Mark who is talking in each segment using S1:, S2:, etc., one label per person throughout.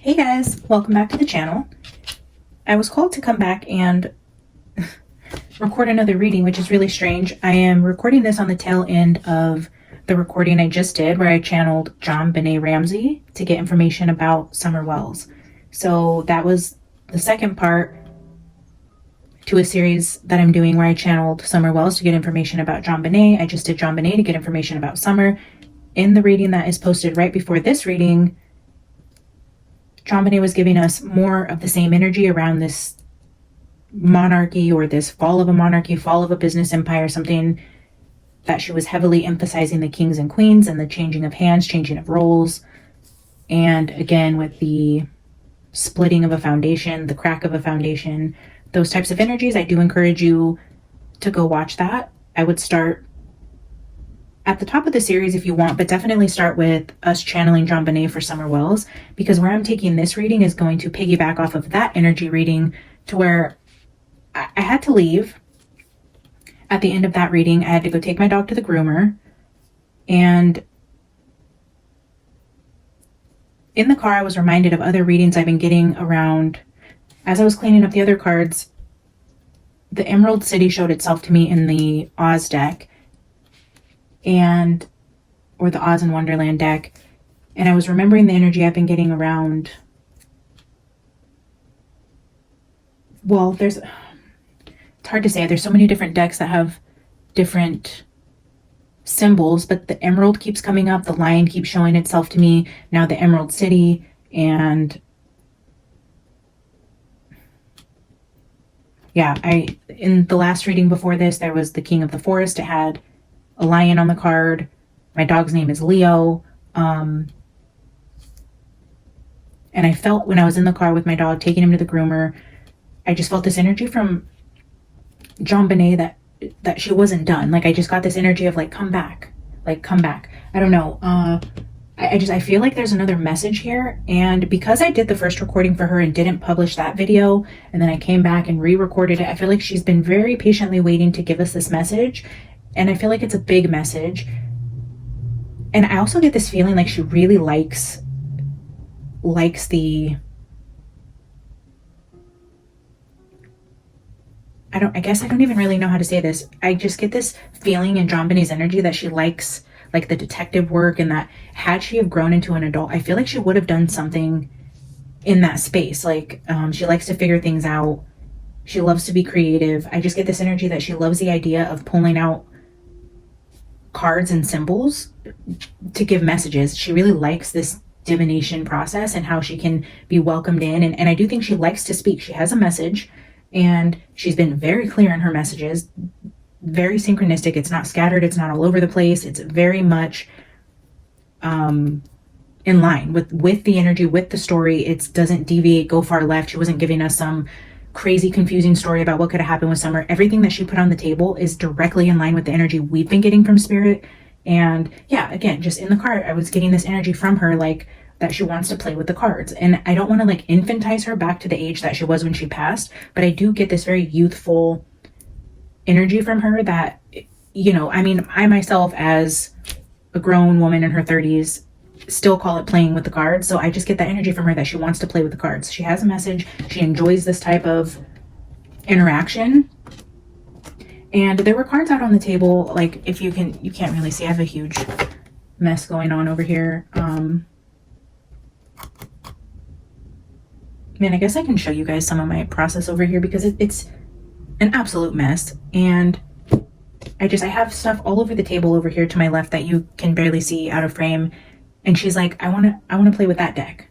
S1: Hey guys, welcome back to the channel. I was called to come back and record another reading, which is really strange. I am recording this on the tail end of the recording I just did where I channeled JonBenét Ramsey to get information about Summer Wells. So that was the second part to a series that I'm doing where I channeled Summer Wells to get information about JonBenét. I just did JonBenét to get information about Summer. In the reading that is posted right before this reading, JonBenét was giving us more of the same energy around this monarchy or this fall of a monarchy, fall of a business empire, something that she was heavily emphasizing the kings and queens and the changing of hands, changing of roles. And again, with the splitting of a foundation, the crack of a foundation, those types of energies, I do encourage you to go watch that. I would start at the top of the series if you want, but definitely start with us channeling JonBenét for Summer Wells, because where I'm taking this reading is going to piggyback off of that energy reading to where I had to leave. At the end of that reading, I had to go take my dog to the groomer, and in the car I was reminded of other readings I've been getting around. As I was cleaning up the other cards, the Emerald City showed itself to me in the Oz deck, or the Oz and Wonderland deck, and I was remembering the energy I've been getting around. Well, it's hard to say. There's so many different decks that have different symbols, but the emerald keeps coming up. The lion keeps showing itself to me. Now the Emerald City, and yeah, in the last reading before this, there was the King of the Forest. It had a lion on the card. My dog's name is Leo. And I felt when I was in the car with my dog, taking him to the groomer, I just felt this energy from JonBenét that she wasn't done. Like, I just got this energy of come back. I don't know. I feel like there's another message here. And because I did the first recording for her and didn't publish that video, and then I came back and re-recorded it, I feel like she's been very patiently waiting to give us this message. And I feel like it's a big message. And I also get this feeling like she really likes the, I guess I don't even really know how to say this. I just get this feeling in JonBenét's energy that she likes the detective work, and that had she have grown into an adult, I feel like she would have done something in that space. She likes to figure things out. She loves to be creative. I just get this energy that she loves the idea of pulling out cards and symbols to give messages. She really likes this divination process and how she can be welcomed in. And I do think she likes to speak. She has a message, and she's been very clear in her messages, very synchronistic. It's not scattered. It's not all over the place. It's very much in line with the energy, with the story. It doesn't deviate, go far left. She wasn't giving us some crazy, confusing story about what could have happened with Summer. Everything that she put on the table is directly in line with the energy we've been getting from Spirit. And yeah, again, just in the card, I was getting this energy from her, that she wants to play with the cards. And I don't want to infantize her back to the age that she was when she passed, but I do get this very youthful energy from her that, I myself, as a grown woman in her 30s, still call it playing with the cards. So I just get that energy from her that she wants to play with the cards. She has a message. She enjoys this type of interaction. And there were cards out on the table. If you can't really see, I have a huge mess going on over here. Man, I guess I can show you guys some of my process over here, because it's an absolute mess. And I have stuff all over the table over here to my left that you can barely see out of frame. And she's like, I want to play with that deck.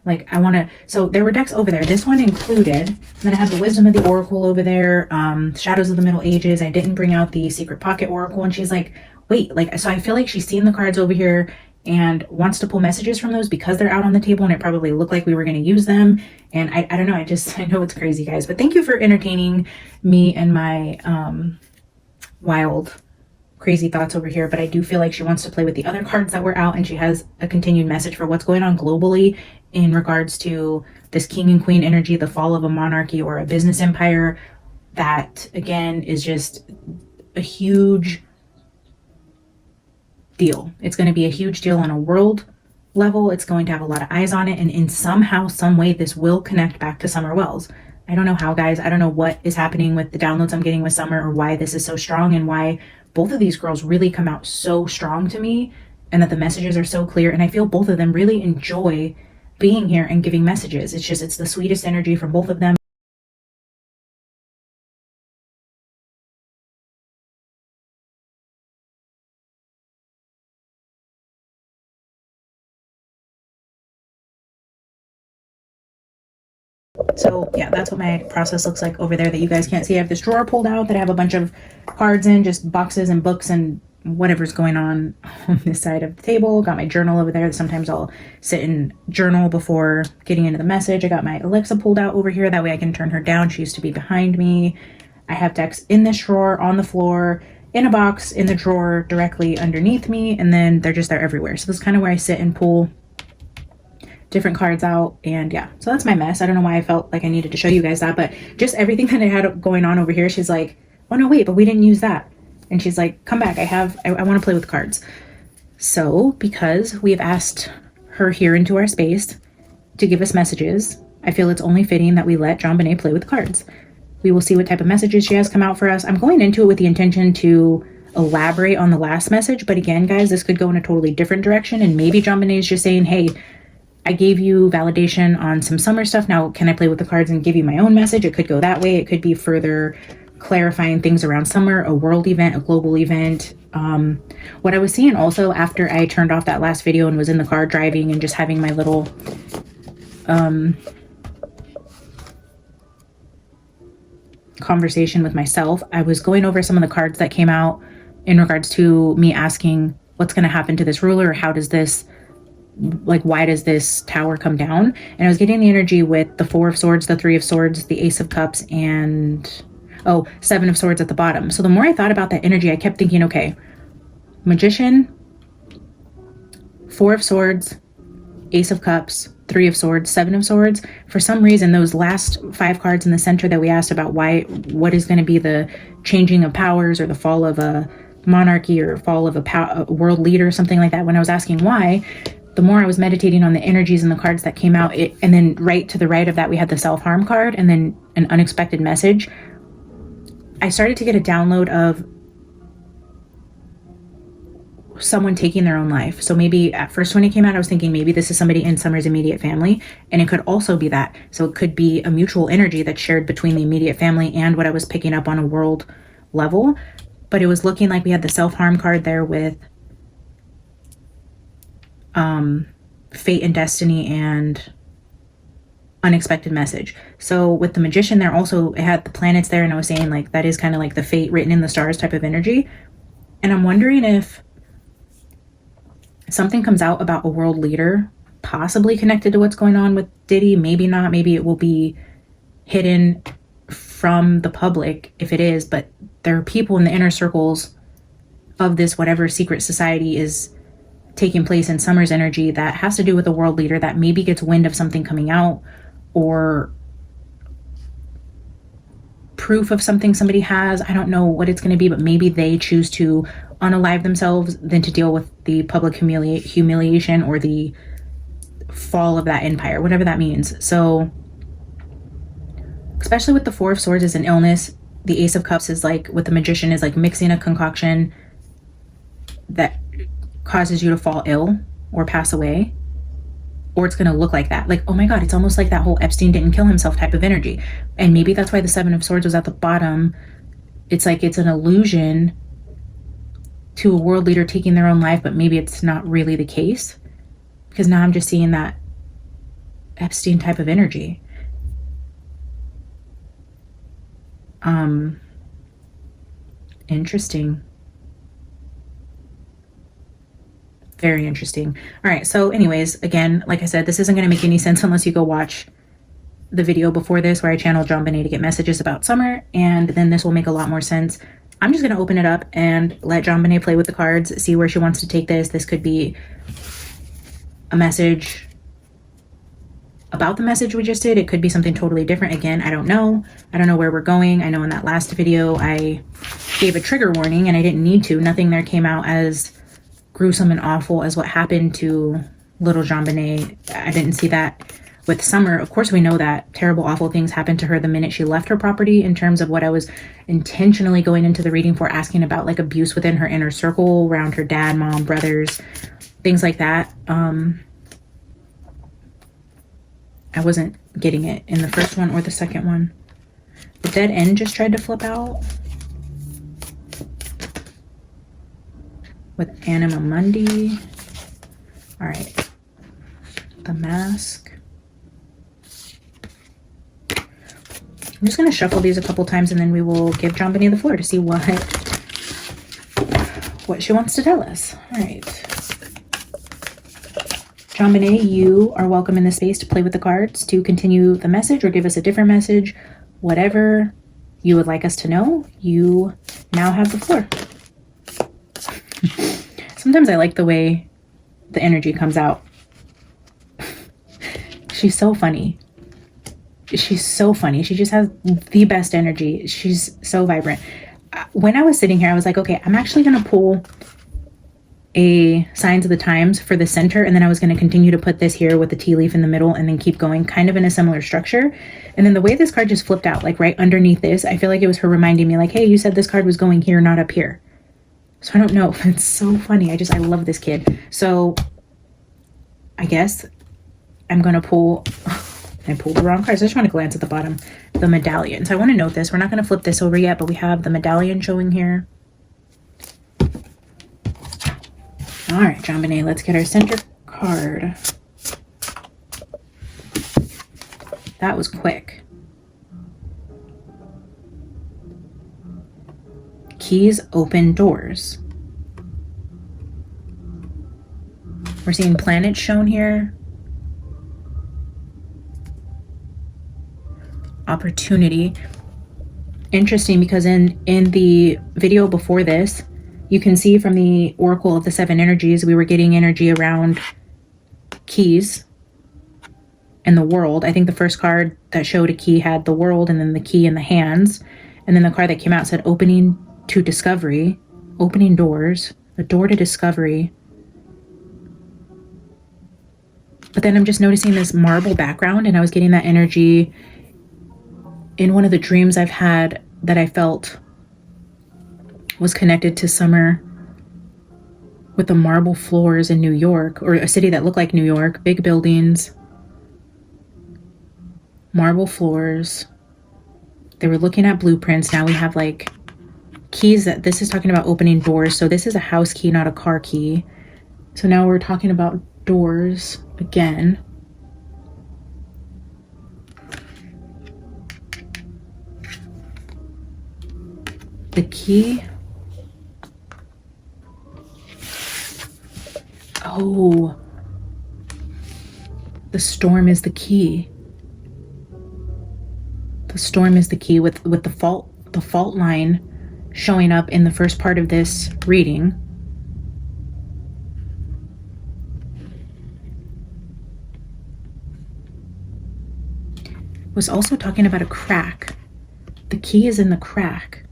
S1: So there were decks over there, this one included. And then I have the Wisdom of the Oracle over there, Shadows of the Middle Ages. I didn't bring out the Secret Pocket Oracle. And she's like, wait, so I feel like she's seen the cards over here and wants to pull messages from those because they're out on the table, and it probably looked like we were going to use them. And I don't know. I know it's crazy, guys, but thank you for entertaining me and my wild, crazy thoughts over here. But I do feel like she wants to play with the other cards that were out, and she has a continued message for what's going on globally in regards to this king and queen energy, the fall of a monarchy or a business empire. That again is just a huge deal. It's going to be a huge deal on a world level. It's going to have a lot of eyes on it. And in somehow, some way, this will connect back to Summer Wells. I don't know how, guys. I don't know what is happening with the downloads I'm getting with Summer, or why this is so strong, and why both of these girls really come out so strong to me, and that the messages are so clear. And I feel both of them really enjoy being here and giving messages. It's the sweetest energy from both of them. So yeah, that's what my process looks like over there that you guys can't see. I have this drawer pulled out that I have a bunch of cards in, just boxes and books and whatever's going on this side of the table. Got my journal over there. Sometimes I'll sit and journal before getting into the message. I got my Alexa pulled out over here. That way I can turn her down. She used to be behind me. I have decks in this drawer, on the floor, in a box, in the drawer directly underneath me, and then they're just there everywhere. So this is kind of where I sit and pull different cards out. And yeah, so that's my mess. I don't know why I felt like I needed to show you guys that, but just everything that I had going on over here. She's like, oh no, wait, but we didn't use that. And she's like, come back, I want to play with cards. So because we have asked her here into our space to give us messages, I feel it's only fitting that we let JonBenét play with cards. We will see what type of messages she has come out for us. I'm going into it with the intention to elaborate on the last message, but again, guys, this could go in a totally different direction, and maybe JonBenét is just saying, hey, I gave you validation on some Summer stuff. Now, can I play with the cards and give you my own message? It could go that way. It could be further clarifying things around Summer, a world event, a global event. What I was seeing also after I turned off that last video and was in the car driving and just having my little conversation with myself, I was going over some of the cards that came out in regards to me asking what's going to happen to this ruler, or how does this, like, why does this tower come down? And I was getting the energy with the Four of Swords, the Three of Swords, the Ace of Cups, and Seven of Swords at the bottom. So the more I thought about that energy, I kept thinking, okay, Magician, Four of Swords, Ace of Cups, Three of Swords, Seven of Swords. For some reason, those last 5 cards in the center that we asked about what is going to be the changing of powers, or the fall of a monarchy, or fall of a world leader, something like that. When I was asking why, the more I was meditating on the energies and the cards that came out, and then right to the right of that, we had the self-harm card and then an unexpected message. I started to get a download of someone taking their own life. So maybe at first when it came out, I was thinking maybe this is somebody in Summer's immediate family, and it could also be that. So it could be a mutual energy that's shared between the immediate family and what I was picking up on a world level. But it was looking like we had the self-harm card there with fate and destiny and unexpected message. So with the Magician there also, it had the planets there, and I was saying, like, that is kind of like the fate written in the stars type of energy. And I'm wondering if something comes out about a world leader possibly connected to what's going on with Diddy. Maybe not. Maybe it will be hidden from the public if it is, but there are people in the inner circles of this whatever secret society is taking place in Summer's energy that has to do with a world leader that maybe gets wind of something coming out, or proof of something somebody has. I don't know what it's going to be, but maybe they choose to unalive themselves than to deal with the public humiliation or the fall of that empire, whatever that means. So especially with the Four of Swords as an illness, the Ace of Cups is like, with the Magician, is like mixing a concoction that causes you to fall ill or pass away, or it's going to look like that. Like, oh my God, it's almost like that whole Epstein didn't kill himself type of energy. And maybe that's why the Seven of Swords was at the bottom. It's like it's an allusion to a world leader taking their own life, but maybe it's not really the case, because now I'm just seeing that Epstein type of energy. Interesting. Very interesting. All right. So anyways, again, like I said, this isn't going to make any sense unless you go watch the video before this where I channeled JonBenét to get messages about Summer, and then this will make a lot more sense. I'm just going to open it up and let JonBenét play with the cards, see where she wants to take this. This could be a message about the message we just did. It could be something totally different. Again, I don't know. I don't know where we're going. I know in that last video I gave a trigger warning and I didn't need to. Nothing there came out as gruesome and awful as what happened to little JonBenét. I didn't see that with Summer. Of course, we know that terrible, awful things happened to her the minute she left her property, in terms of what I was intentionally going into the reading for, asking about, like abuse within her inner circle around her dad, mom, brothers, things like that. I wasn't getting it in the first one or the second one. The dead end just tried to flip out with Anima Mundi. All right, the Mask. I'm just going to shuffle these a couple times, and then we will give JonBenét the floor to see what she wants to tell us. All right. JonBenét, you are welcome in this space to play with the cards, to continue the message or give us a different message. Whatever you would like us to know, you now have the floor. Sometimes I like the way the energy comes out. She's so funny. She's so funny. She just has the best energy. She's so vibrant. When I was sitting here, I was like, okay, I'm actually going to pull a Signs of the Times for the center, and then I was going to continue to put this here with the tea leaf in the middle, and then keep going kind of in a similar structure. And then the way this card just flipped out, like right underneath this, I feel like it was her reminding me, like, hey, you said this card was going here, not up here. So I don't know. It's so funny. I love this kid. So I guess I'm going to pull... I pulled the wrong cards. I just want to glance at the bottom. The medallion. So I want to note this. We're not going to flip this over yet, but we have the medallion showing here. All right, JonBenét, let's get our center card. That was quick. Keys open doors. We're seeing planets shown here. Opportunity. Interesting, because in the video before this, you can see from the Oracle of the Seven Energies, we were getting energy around keys and the world. I think the first card that showed a key had the world, and then the key in the hands. And then the card that came out said opening to discovery, opening doors, a door to discovery. But then I'm just noticing this marble background, and I was getting that energy in one of the dreams I've had that I felt was connected to Summer, with the marble floors in New York, or a city that looked like New York, big buildings, marble floors. They were looking at blueprints. Now we have like keys, that this is talking about opening doors. So this is a house key, not a car key. So now we're talking about doors again. The key. Oh, the storm is the key. The storm is the key, with the fault line showing up in the first part of this reading. Was also talking about a crack. The key is in the crack.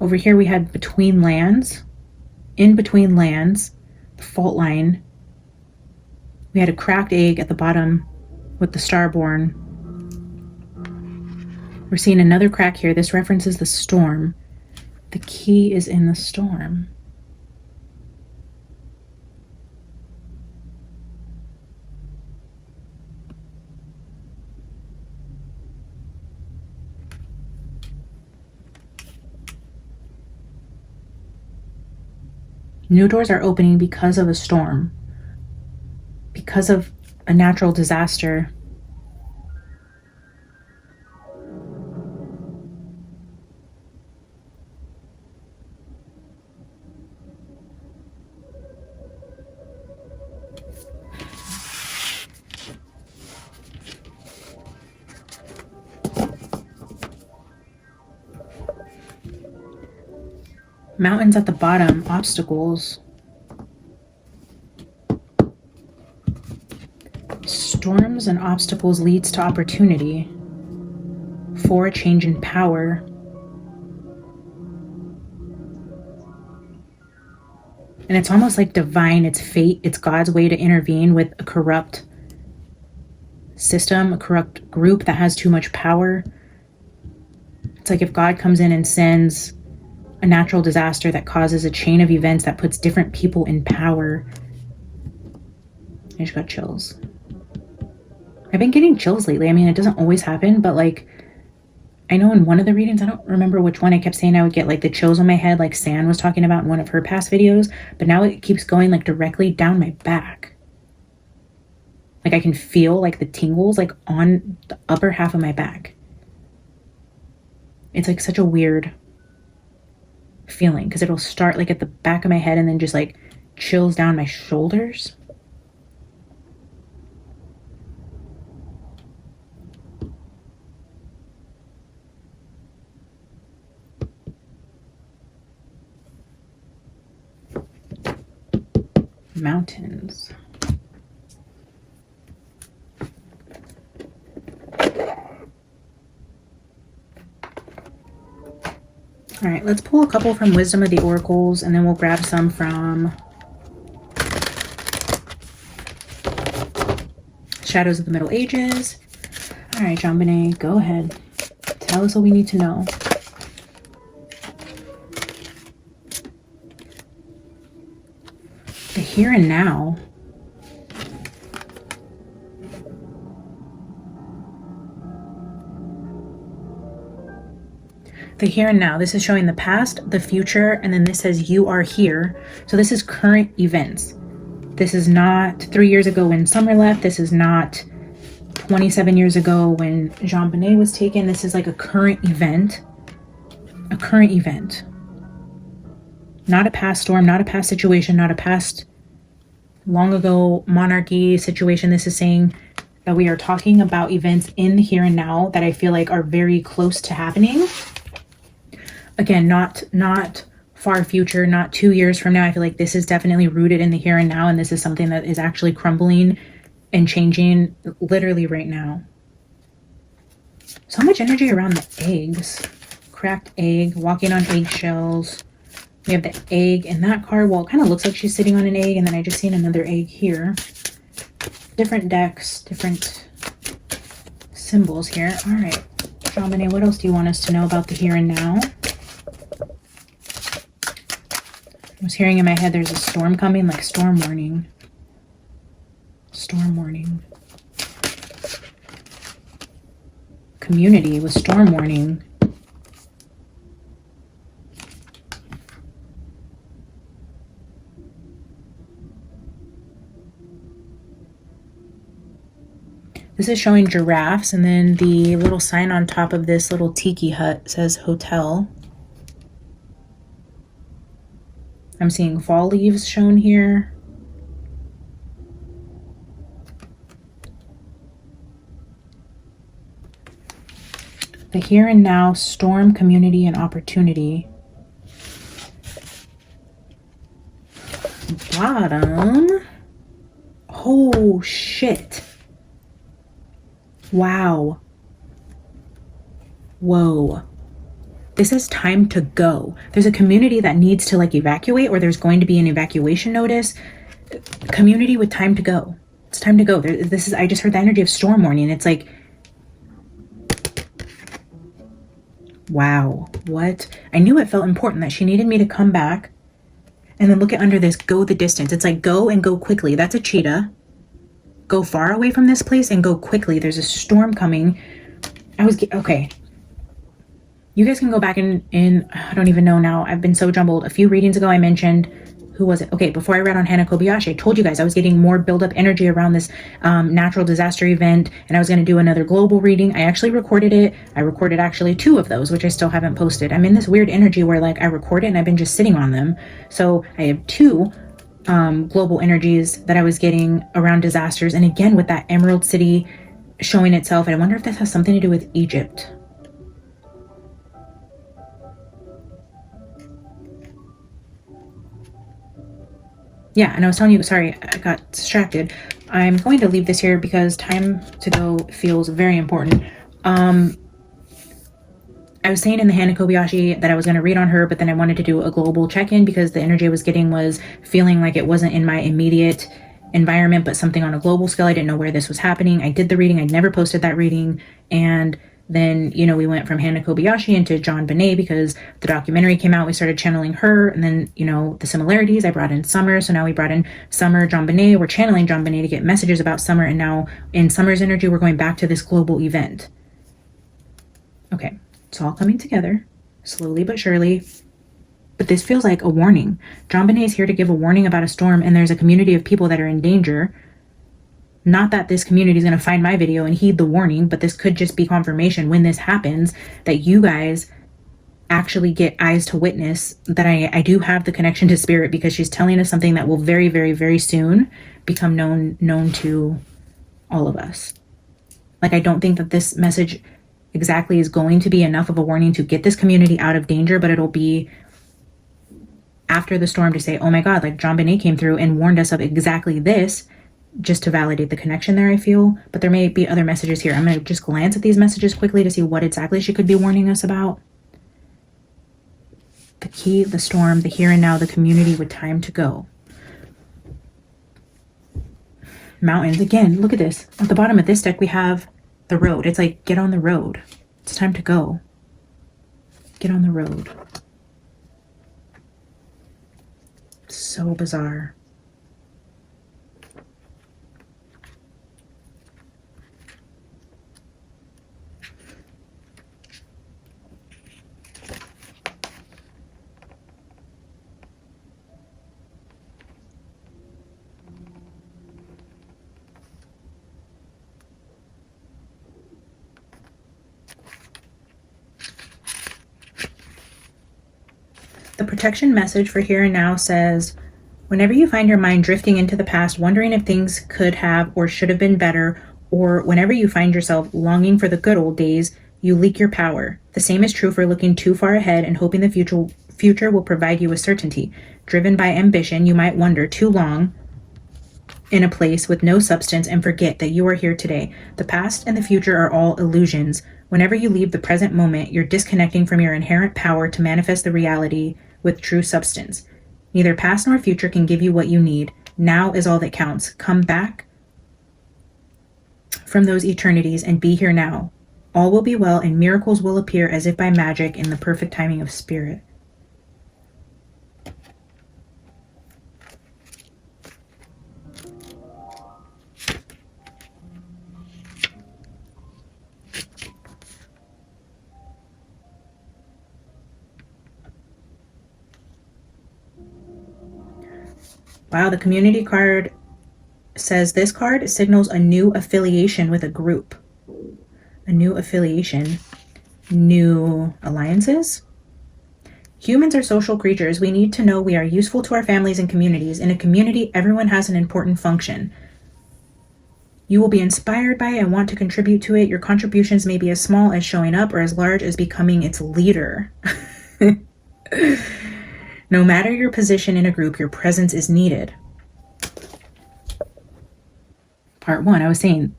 S1: Over here we had between lands, in between lands, the fault line. We had a cracked egg at the bottom with the starborn. We're seeing another crack here. This references the storm. The key is in the storm. New doors are opening because of a storm, because of a natural disaster. Mountains at the bottom, obstacles. Storms and obstacles leads to opportunity for a change in power. And it's almost like divine, it's fate, it's God's way to intervene with a corrupt system, a corrupt group that has too much power. It's like if God comes in and sends a natural disaster that causes a chain of events that puts different people in power. I just got chills. I've been getting chills lately. I mean, it doesn't always happen, but like, I know in one of the readings, I don't remember which one, I kept saying I would get like the chills on my head, like San was talking about in one of her past videos, but now it keeps going like directly down my back. Like I can feel like the tingles like on the upper half of my back. It's like such a weird feeling because it'll start like at the back of my head and then just like chills down my shoulders. Mountains. All right, let's pull a couple from Wisdom of the Oracles, and then we'll grab some from Shadows of the Middle Ages. All right, JonBenét, go ahead. Tell us what we need to know. The here and now. The here and now. This is showing the past, the future, and then this says you are here. So this is current events. This is not 3 years ago when Summer left. This is not 27 years ago when JonBenét was taken. This is like a current event. A current event. Not a past storm, not a past situation, not a past long ago monarchy situation. This is saying that we are talking about events in the here and now that I feel like are very close to happening. Again, not far future, not 2 years from now. I feel like this is definitely rooted in the here and now, and this is something that is actually crumbling and changing literally right now. So much energy around the eggs. Cracked egg, walking on eggshells. We have the egg in that card. Well, it kind of looks like she's sitting on an egg, and then I just seen another egg here. Different decks, different symbols here. All right, JonBenét, what else do you want us to know about the here and now? I was hearing in my head there's a storm coming, like storm warning. Storm warning. Community with storm warning. This is showing giraffes, and then the little sign on top of this little tiki hut says hotel. I'm seeing fall leaves shown here. The here and now, storm, community, and opportunity. Bottom. Oh, shit. Wow. Whoa. This is time to go. There's a community that needs to like evacuate, or there's going to be an evacuation notice. Community with time to go. It's time to go. This is, I just heard the energy of storm warning. It's like, wow, what? I knew it felt important that she needed me to come back. And then look at under this, go the distance. It's like go and go quickly. That's a cheetah. Go far away from this place and go quickly. There's a storm coming. Okay. You guys can go back in, I don't even know now. I've been so jumbled. A few readings ago, I mentioned, who was it? Okay, before I read on Hana Kobayashi, I told you guys I was getting more buildup energy around this natural disaster event, and I was going to do another global reading. I actually recorded it. I recorded actually 2 of those, which I still haven't posted. I'm in this weird energy where like I record it and I've been just sitting on them. So I have 2 global energies that I was getting around disasters. And again, with that Emerald City showing itself, and I wonder if this has something to do with Egypt. Yeah, and I was telling you, sorry, I got distracted. I'm going to leave this here because time to go feels very important. I was saying in the Hana Kobayashi that I was going to read on her, but then I wanted to do a global check-in because the energy I was getting was feeling like it wasn't in my immediate environment, but something on a global scale. I didn't know where this was happening. I did the reading. I'd never posted that reading. And then, you know, we went from Hana Kobayashi into JonBenét because the documentary came out. We started channeling her. And then, you know, the similarities, I brought in Summer. So now we brought in Summer, JonBenét. We're channeling JonBenét to get messages about Summer. And now in Summer's energy, we're going back to this global event. Okay. It's all coming together, slowly but surely. But this feels like a warning. JonBenét is here to give a warning about a storm, and there's a community of people that are in danger. Not that this community is going to find my video and heed the warning, but this could just be confirmation when this happens that you guys actually get eyes to witness that I do have the connection to spirit, because she's telling us something that will very, very, very soon become known to all of us. Like, I don't think that this message exactly is going to be enough of a warning to get this community out of danger, but it'll be after the storm to say, oh my God, like JonBenét came through and warned us of exactly this, just to validate the connection there, I feel. But there may be other messages here. I'm going to just glance at these messages quickly to see what exactly she could be warning us about. The key, the storm, the here and now, the community with time to go. Mountains. Again, look at this. At the bottom of this deck, we have the road. It's like, get on the road. It's time to go. Get on the road. So bizarre. The protection message for here and now says, whenever you find your mind drifting into the past, wondering if things could have or should have been better, or whenever you find yourself longing for the good old days, you leak your power. The same is true for looking too far ahead and hoping the future will provide you with certainty. Driven by ambition, you might wander too long in a place with no substance and forget that you are here today. The past and the future are all illusions. Whenever you leave the present moment, you're disconnecting from your inherent power to manifest the reality with true substance. Neither past nor future can give you what you need. Now is all that counts. Come back from those eternities and be here now. All will be well and miracles will appear as if by magic in the perfect timing of spirit. Wow, the community card says this card signals a new affiliation with a group. A new affiliation. New alliances. Humans are social creatures. We need to know we are useful to our families and communities. In a community, everyone has an important function. You will be inspired by it and want to contribute to it. Your contributions may be as small as showing up or as large as becoming its leader. No matter your position in a group, your presence is needed. Part 1, I was saying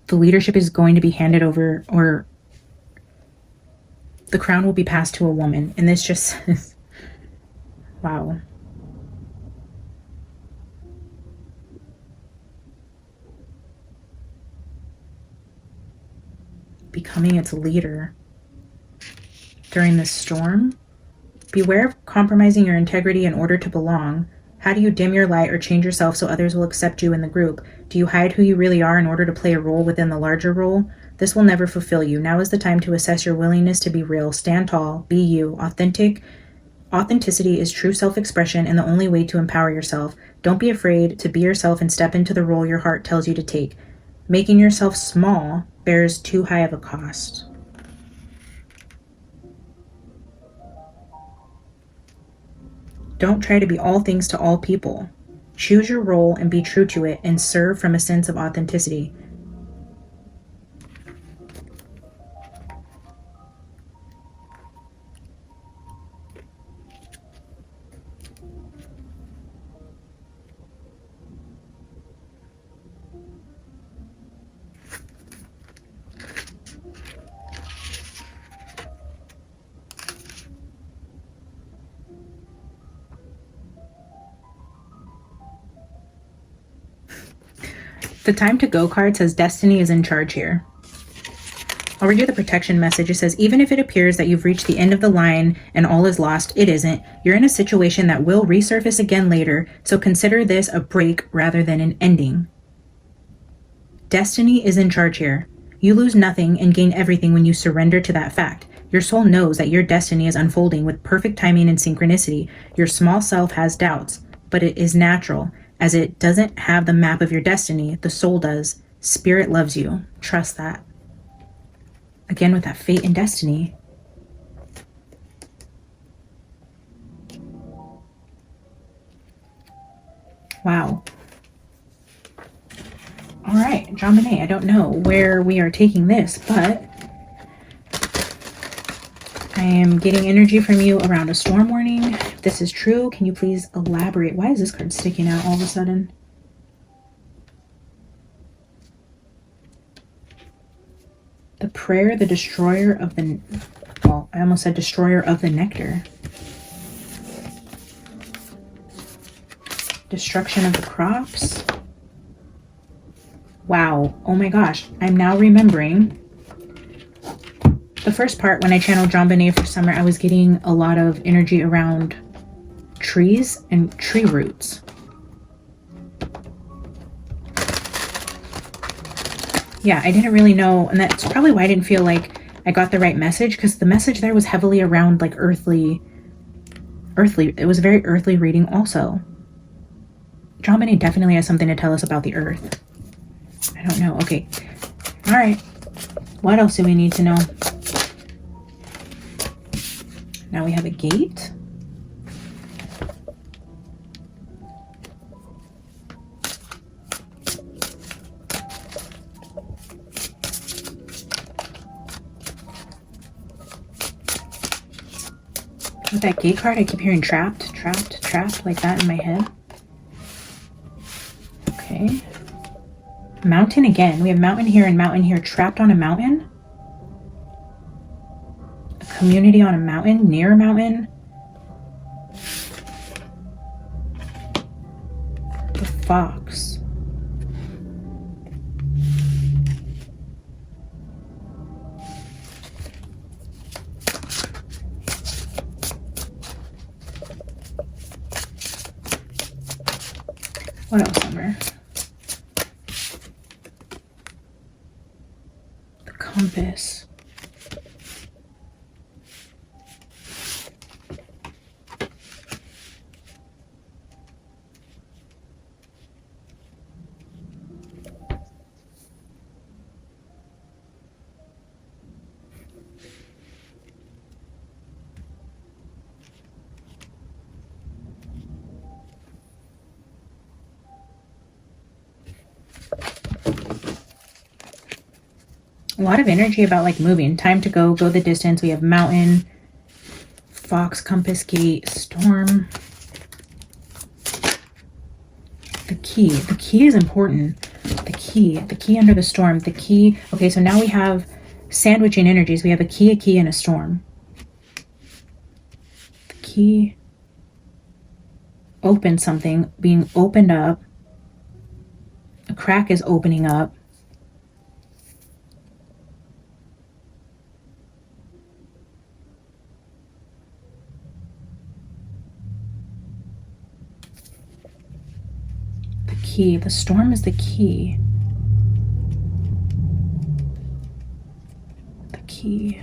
S1: the leadership is going to be handed over, or the crown will be passed to a woman. And this just says, wow. Becoming its leader during this storm. Beware of compromising your integrity in order to belong. How do you dim your light or change yourself so others will accept you in the group? Do you hide who you really are in order to play a role within the larger role? This will never fulfill you. Now is the time to assess your willingness to be real. Stand tall. Be you. Authenticity is true self-expression and the only way to empower yourself. Don't be afraid to be yourself and step into the role your heart tells you to take. Making yourself small bears too high of a cost. Don't try to be all things to all people. Choose your role and be true to it and serve from a sense of authenticity. The time to go card says destiny is in charge here. I'll read you the protection message. It says, even if it appears that you've reached the end of the line and all is lost, it isn't. You're in a situation that will resurface again later, so consider this a break rather than an ending. Destiny is in charge here. You lose nothing and gain everything when you surrender to that fact. Your soul knows that your destiny is unfolding with perfect timing and synchronicity. Your small self has doubts, but it is natural. As it doesn't have the map of your destiny, the soul does. Spirit loves you. Trust that. Again, with that fate and destiny. Wow. All right, JonBenét, I don't know where we are taking this, but I am getting energy from you around a storm warning. If this is true, can you please elaborate? Why is this card sticking out all of a sudden? The prayer, the destroyer of the... Well, I almost said destroyer of the nectar. Destruction of the crops. Wow. Oh my gosh. I'm now remembering... The first part, when I channeled JonBenét for summer, I was getting a lot of energy around trees and tree roots. Yeah, I didn't really know, and that's probably why I didn't feel like I got the right message, because the message there was heavily around like earthly. It was a very earthly reading also. JonBenét definitely has something to tell us about the earth. I don't know. Okay. All right. What else do we need to know? Now we have a gate. With that gate card, I keep hearing trapped, trapped, trapped, like that in my head. Okay. Mountain again. We have mountain here and mountain here. Trapped on a mountain. A community on a mountain, near a mountain. The fox. What else, Summer? The compass. A lot of energy about like moving. Time to go the distance. We have mountain, fox, compass, gate, storm. The key is important. The key under the storm. The key. Okay, so now we have sandwiching energies. We have a key, and a storm. The key. Open something, being opened up. A crack is opening up. The storm is the key. The key.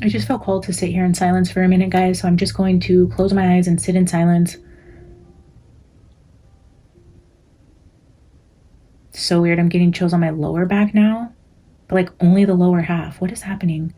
S1: I just felt called to sit here in silence for a minute, guys, so I'm just going to close my eyes and sit in silence. It's so weird. I'm getting chills on my lower back now, but like only the lower half. What is happening?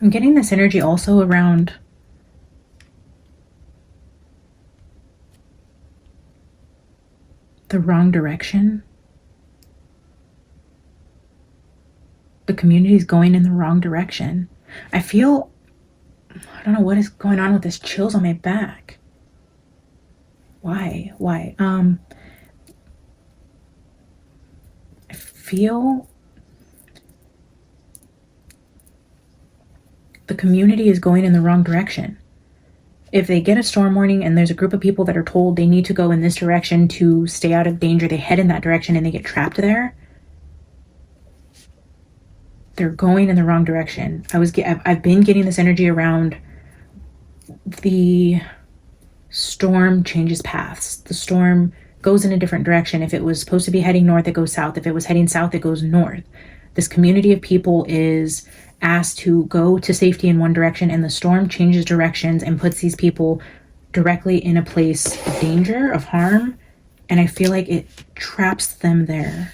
S1: I'm getting this energy also around the wrong direction. The community is going in the wrong direction. I feel, I don't know what is going on with this chills on my back. Why? I feel the community is going in the wrong direction. If they get a storm warning and there's a group of people that are told they need to go in this direction to stay out of danger, they head in that direction and they get trapped there. They're going in the wrong direction. I've been getting this energy around the storm changes paths. The storm goes in a different direction. If it was supposed to be heading north, it goes south. If it was heading south, it goes north. This community of people is asked to go to safety in one direction, and the storm changes directions and puts these people directly in a place of danger, of harm. And I feel like it traps them there.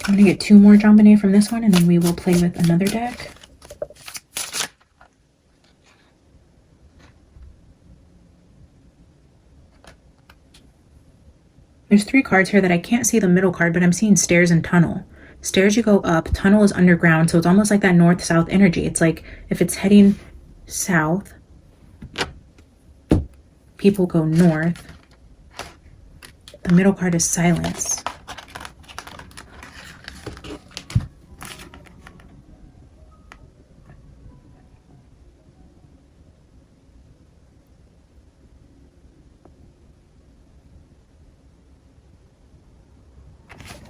S1: I'm going to get 2 more JonBenét from this one, and then we will play with another deck. There's 3 cards here that I can't see the middle card, but I'm seeing stairs and tunnel. Stairs you go up, tunnel is underground, so it's almost like that north-south energy. It's like if it's heading south, people go north. The middle card is silence.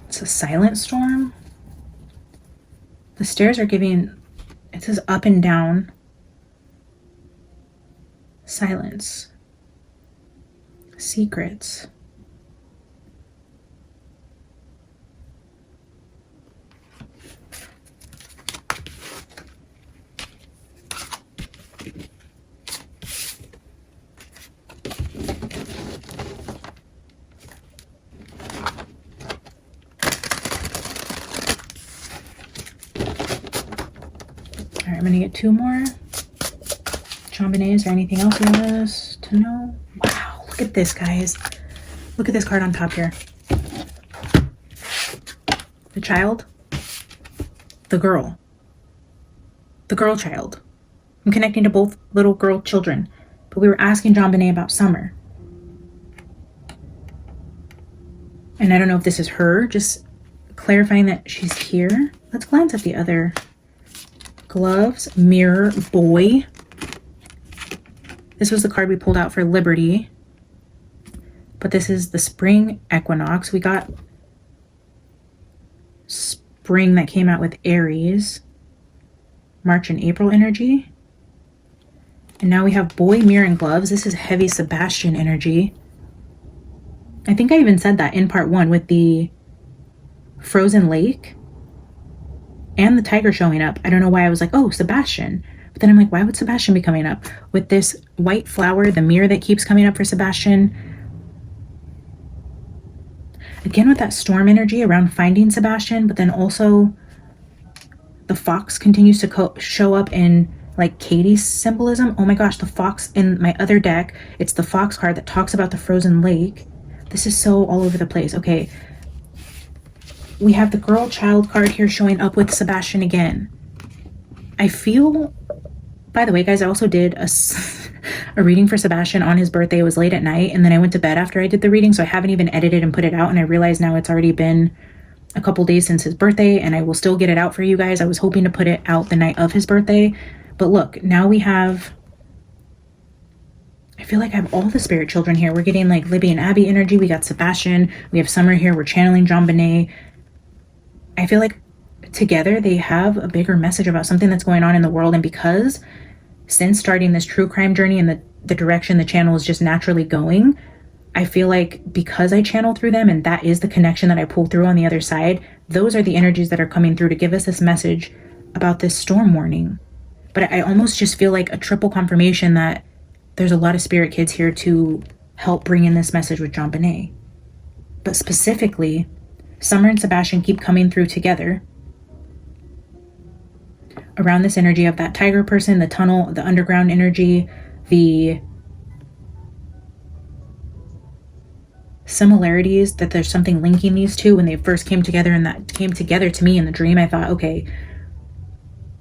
S1: It's a silent storm. The stairs are giving, it says up and down. Silence. Secrets. All right, I'm gonna get 2 more. JonBenét, is there anything else you want us to know? Wow, look at this, guys. Look at this card on top here. The child. The girl. The girl child. I'm connecting to both little girl children. But we were asking JonBenét about Summer. And I don't know if this is her, just clarifying that she's here. Let's glance at the other gloves. Mirror, boy. This was the card we pulled out for Liberty. But this is the spring equinox. We got spring that came out with Aries. March and April energy. And now we have boy, mirror, and gloves. This is heavy Sebastian energy. I think I even said that in part 1 with the frozen lake and the tiger showing up. I don't know why I was like, oh, Sebastian. But then I'm like, why would Sebastian be coming up? With this white flower, the mirror that keeps coming up for Sebastian. Again, with that storm energy around finding Sebastian, but then also the fox continues to show up in like Katie's symbolism. Oh my gosh, the fox in my other deck, it's the fox card that talks about the frozen lake. This is so all over the place. Okay. We have the girl child card here showing up with Sebastian again. I feel, by the way, guys, I also did a reading for Sebastian on his birthday. It was late at night, and then I went to bed after I did the reading, so I haven't even edited and put it out, and I realize now it's already been a couple days since his birthday, and I will still get it out for you guys. I was hoping to put it out the night of his birthday, but look, now we have, I feel like I have all the spirit children here. We're getting like Libby and Abby energy. We got Sebastian. We have Summer here. We're channeling JonBenét. I feel like together they have a bigger message about something that's going on in the world. And because since starting this true crime journey and the direction the channel is just naturally going, I feel like because I channel through them and that is the connection that I pull through on the other side, those are the energies that are coming through to give us this message about this storm warning. But I almost just feel like a triple confirmation that there's a lot of spirit kids here to help bring in this message with JonBenét. But specifically, Summer and Sebastian keep coming through together around this energy of that tiger person, the tunnel, the underground energy, the similarities, that there's something linking these two. When they first came together, and that came together to me in the dream, I thought, okay,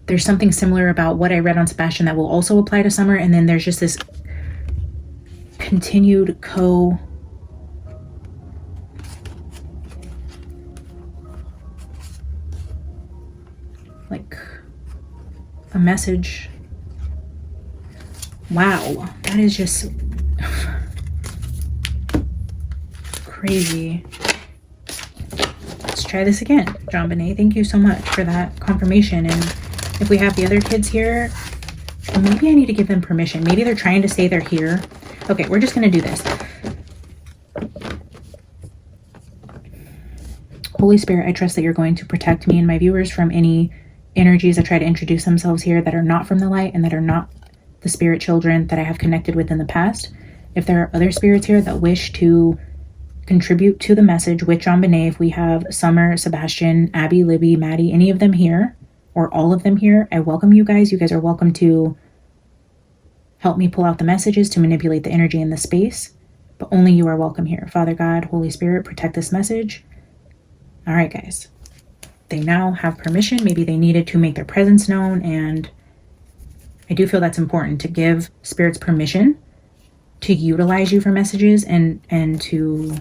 S1: there's something similar about what I read on Sebastian that will also apply to Summer. And then there's just this continued like a message. Wow, that is just crazy. Let's try this again. JonBenét, thank you so much for that confirmation. And if we have the other kids here, maybe I need to give them permission. Maybe they're trying to say they're here. Okay, we're just gonna do this. Holy Spirit, I trust that you're going to protect me and my viewers from any energies that try to introduce themselves here that are not from the light and that are not the spirit children that I have connected with in the past. If there are other spirits here that wish to contribute to the message with JonBenét, if we have Summer, Sebastian, Abby, Libby, Maddie, any of them here, or all of them here, I welcome you guys. You guys are welcome to help me pull out the messages, to manipulate the energy in the space, but only you are welcome here. Father God, Holy Spirit, protect this message. All right, guys. They now have permission. Maybe they needed to make their presence known, and I do feel that's important, to give spirits permission to utilize you for messages, and to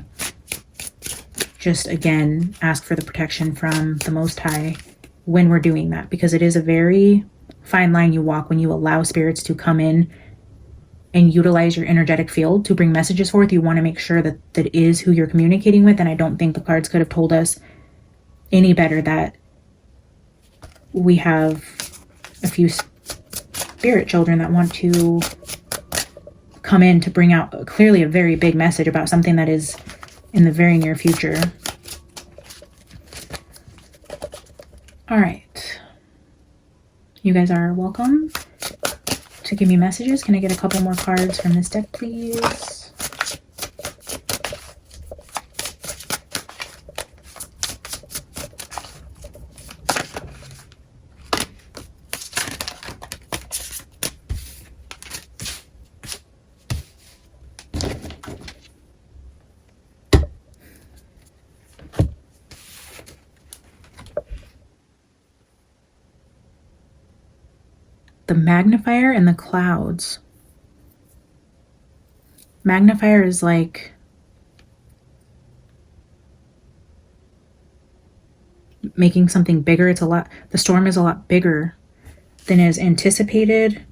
S1: just, again, ask for the protection from the Most High when we're doing that, because it is a very fine line you walk when you allow spirits to come in and utilize your energetic field to bring messages forth. You want to make sure that that is who you're communicating with, and I don't think the cards could have told us any better that we have a few spirit children that want to come in to bring out clearly a very big message about something that is in the very near future. All right. You guys are welcome to give me messages. Can I get a couple more cards from this deck, please? The magnifier and the clouds. Magnifier is like making something bigger. It's a lot, the storm is a lot bigger than is anticipated.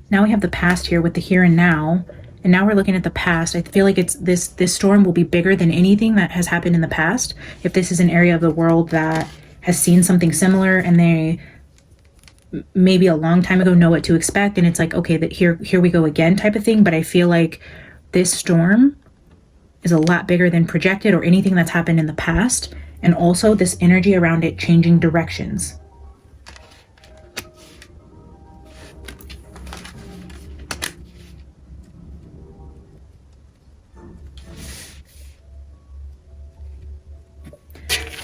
S1: Now we have the past here with the here and now. And now we're looking at the past. I feel like it's this storm will be bigger than anything that has happened in the past. If this is an area of the world that has seen something similar, and they maybe a long time ago know what to expect, and it's like, okay, that here we go again type of thing. But I feel like this storm is a lot bigger than projected or anything that's happened in the past, and also this energy around it changing directions.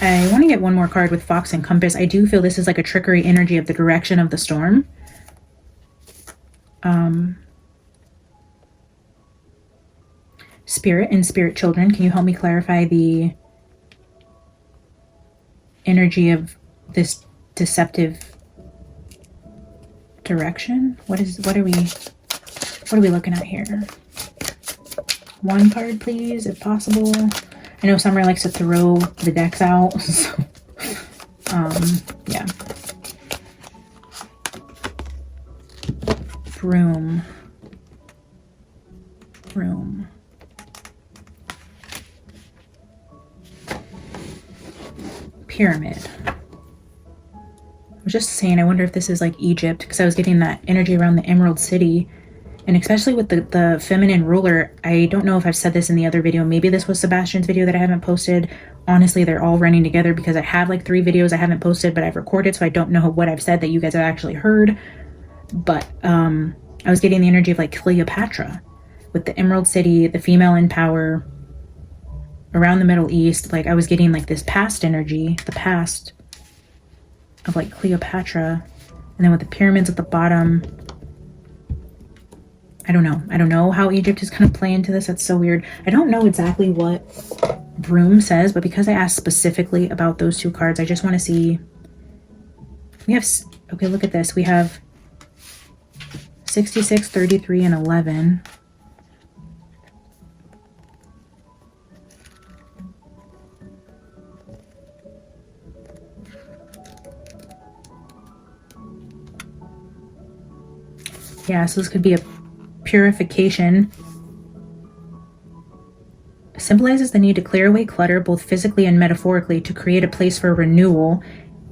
S1: I want to get one more card with Fox and Compass. I do feel this is like a trickery energy of the direction of the storm. Spirit and spirit children, can you help me clarify the energy of this deceptive direction? What are we looking at here? One card, please, if possible. I know Summer likes to throw the decks out, so, yeah. Room. Pyramid. I was just saying, I wonder if this is like Egypt, because I was getting that energy around the Emerald City. And especially with the feminine ruler, I don't know if I've said this in the other video. Maybe this was Sebastian's video that I haven't posted. Honestly, they're all running together because I have like 3 videos I haven't posted, but I've recorded, so I don't know what I've said that you guys have actually heard. But I was getting the energy of like Cleopatra with the Emerald City, the female in power, around the Middle East. Like I was getting like this past energy, the past of like Cleopatra, and then with the pyramids at the bottom. I don't know how Egypt is going to play into this. That's so weird. I don't know exactly what Broom says, but because I asked specifically about those two cards, I just want to see. We have, okay, look at this. We have 66, 33, and 11. Yeah, so this could be a purification. Symbolizes the need to clear away clutter, both physically and metaphorically, to create a place for renewal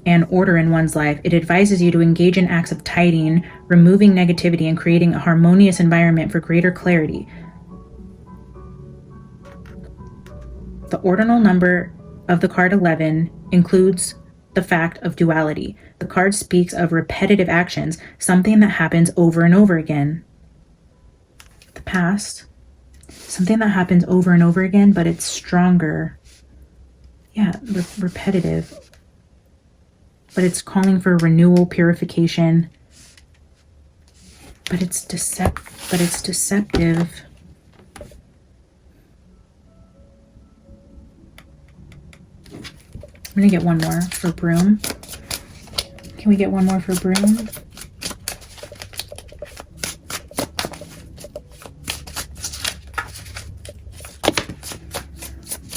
S1: and order in one's life. It advises you to engage in acts of tidying, removing negativity, and creating a harmonious environment for greater clarity. The ordinal number of the card 11 includes the fact of duality. The card speaks of repetitive actions, something that happens over and over again. The past, something that happens over and over again, but it's stronger. Yeah, repetitive. But it's calling for renewal, purification. But it's deceptive. I'm gonna get one more for Broom. Can we get one more for Broom?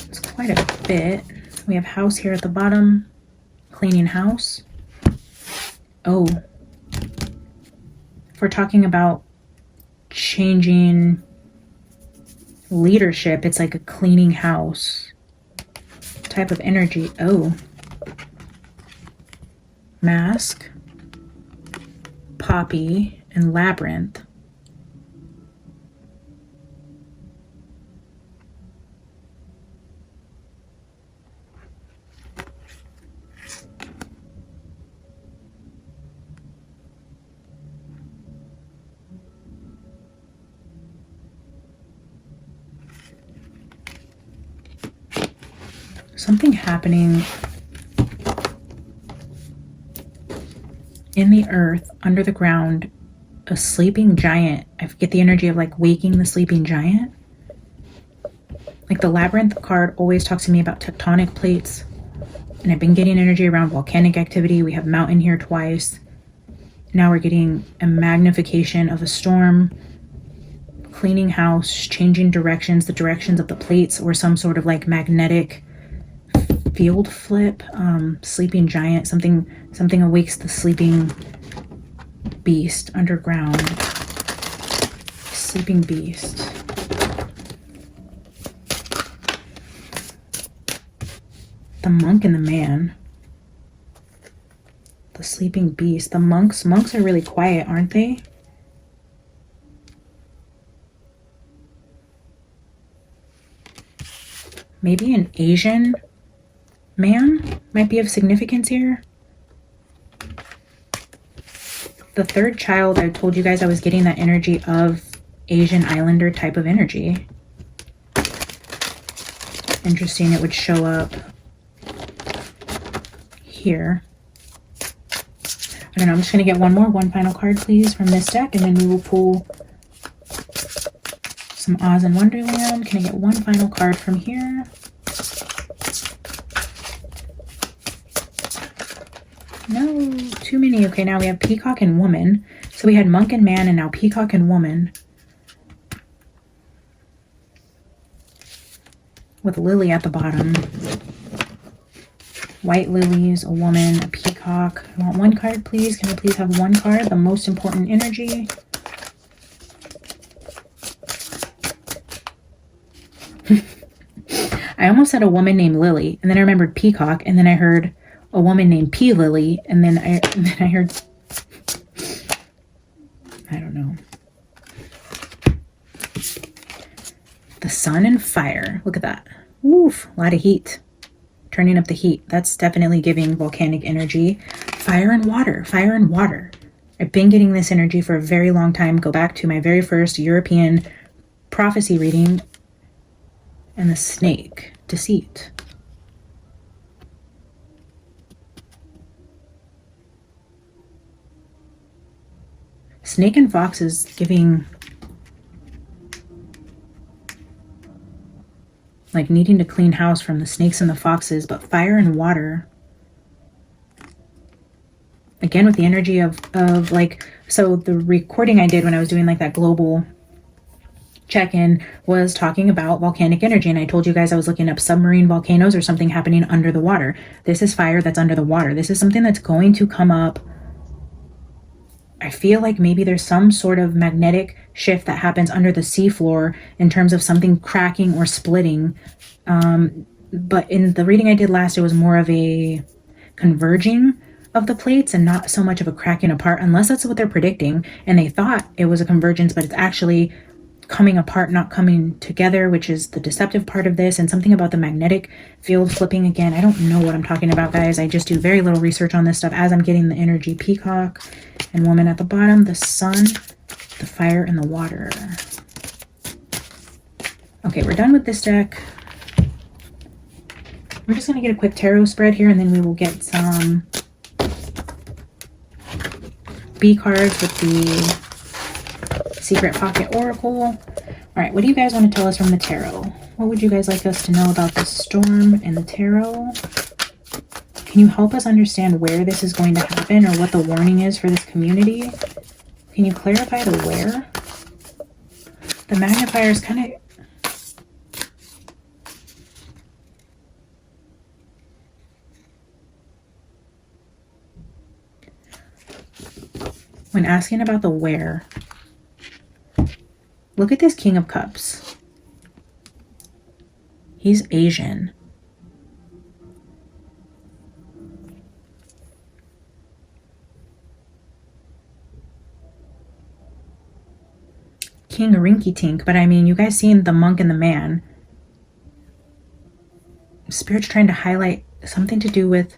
S1: It's quite a bit. We have house here at the bottom. Cleaning house. Oh. If we're talking about changing leadership, it's like a cleaning house type of energy. Oh. Mask, Poppy, and Labyrinth. Something happening in the earth, under the ground, a sleeping giant. I get the energy of like waking the sleeping giant. Like the Labyrinth card always talks to me about tectonic plates. And I've been getting energy around volcanic activity. We have mountain here twice. Now we're getting a magnification of a storm, cleaning house, changing directions, the directions of the plates, or some sort of like magnetic field flip. Sleeping giant, something awakes the sleeping beast underground. Sleeping beast. The monk and the man. The sleeping beast. The monks are really quiet, aren't they? Maybe an Asian man might be of significance here. The third child, I told you guys I was getting that energy of Asian Islander type of energy. Interesting, it would show up here. I don't know, I'm just going to get one final card, please, from this deck, and then we will pull some Oz and Wonderland. Can I get one final card from here? No, too many. Okay, now we have Peacock and Woman. So we had Monk and Man, and now Peacock and Woman. With Lily at the bottom. White lilies, a woman, a peacock. I want one card, please. Can I please have one card? The most important energy. I almost said a woman named Lily, and then I remembered peacock, and then I heard a woman named P. Lily, and then I heard, I don't know. The sun and fire. Look at that. Oof, a lot of heat. Turning up the heat. That's definitely giving volcanic energy. Fire and water. Fire and water. I've been getting this energy for a very long time. Go back to my very first European prophecy reading. And the snake. deceit. Snake and fox is giving like needing to clean house from the snakes and the foxes, but fire and water. Again, with the energy of like, so the recording I did when I was doing like that global check-in was talking about volcanic energy, and I told you guys I was looking up submarine volcanoes or something happening under the water. This is fire that's under the water. This is something that's going to come up. I feel like maybe there's some sort of magnetic shift that happens under the seafloor in terms of something cracking or splitting. But in the reading I did last, it was more of a converging of the plates and not so much of a cracking apart, unless that's what they're predicting. And they thought it was a convergence, but it's actually coming apart, not coming together, which is the deceptive part of this. And something about the magnetic field flipping again. I don't know what I'm talking about, guys. I just do very little research on this stuff as I'm getting the energy. Peacock and woman at the bottom, the sun, the fire, and the water. Okay, we're done with this deck. We're just going to get a quick tarot spread here, and then we will get some B cards with the Secret Pocket Oracle. All right, what do you guys want to tell us from the tarot? What would you guys like us to know about the storm and the tarot? Can you help us understand where this is going to happen or what the warning is for this community? Can you clarify the where? The magnifier is kind of... When asking about the where, look at this King of Cups. He's Asian. King Rinky Tink, but I mean, you guys seen the monk and the man. Spirit's trying to highlight something to do with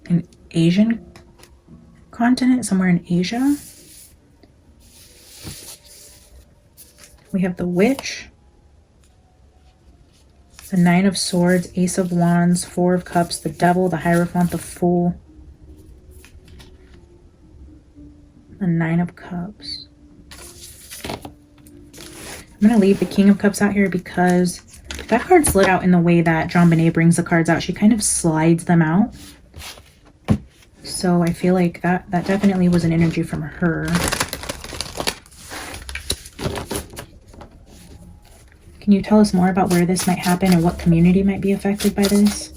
S1: an Asian continent, somewhere in Asia. We have the Witch, the Nine of Swords, Ace of Wands, Four of Cups, the Devil, the Hierophant, the Fool, the Nine of Cups. I'm going to leave the King of Cups out here because that card slid out in the way that JonBenét brings the cards out. She kind of slides them out. So I feel like that definitely was an energy from her. Can you tell us more about where this might happen and what community might be affected by this?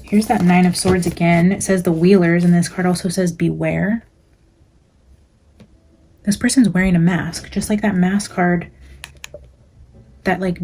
S1: Here's that Nine of Swords again. It says the Wheelers, and this card also says beware. This person's wearing a mask, just like that mask card that like...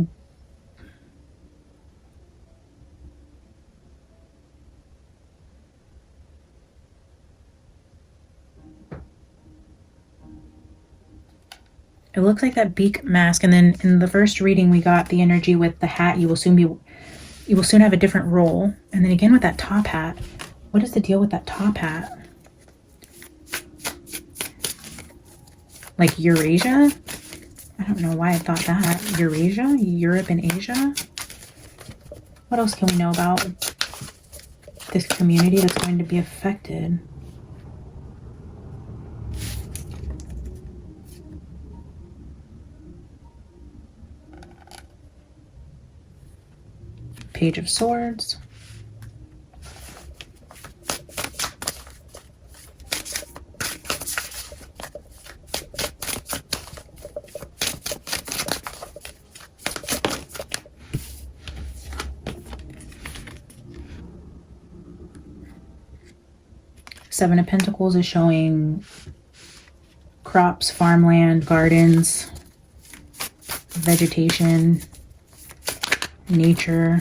S1: It looks like that beak mask, and then in the first reading we got the energy with the hat. You will soon have a different role. And then again with that top hat. What is the deal with that top hat? Like Eurasia? I don't know why I thought that. Eurasia? Europe and Asia? What else can we know about this community that's going to be affected? Page of Swords. Seven of Pentacles is showing crops, farmland, gardens, vegetation, nature.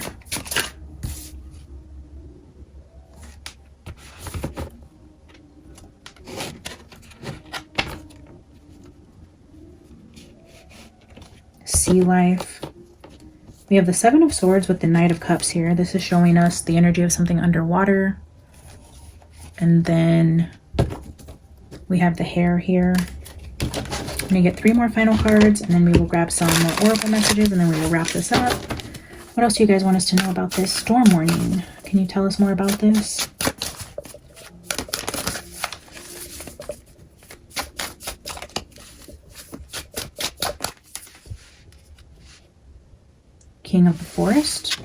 S1: Sea life. We have the Seven of Swords with the Knight of Cups here. This is showing us the energy of something underwater. And then we have the hair here. I'm going to get 3 more final cards, and then we will grab some more oracle messages, and then we will wrap this up. What else do you guys want us to know about this storm warning? Can you tell us more about this? King of the Forest.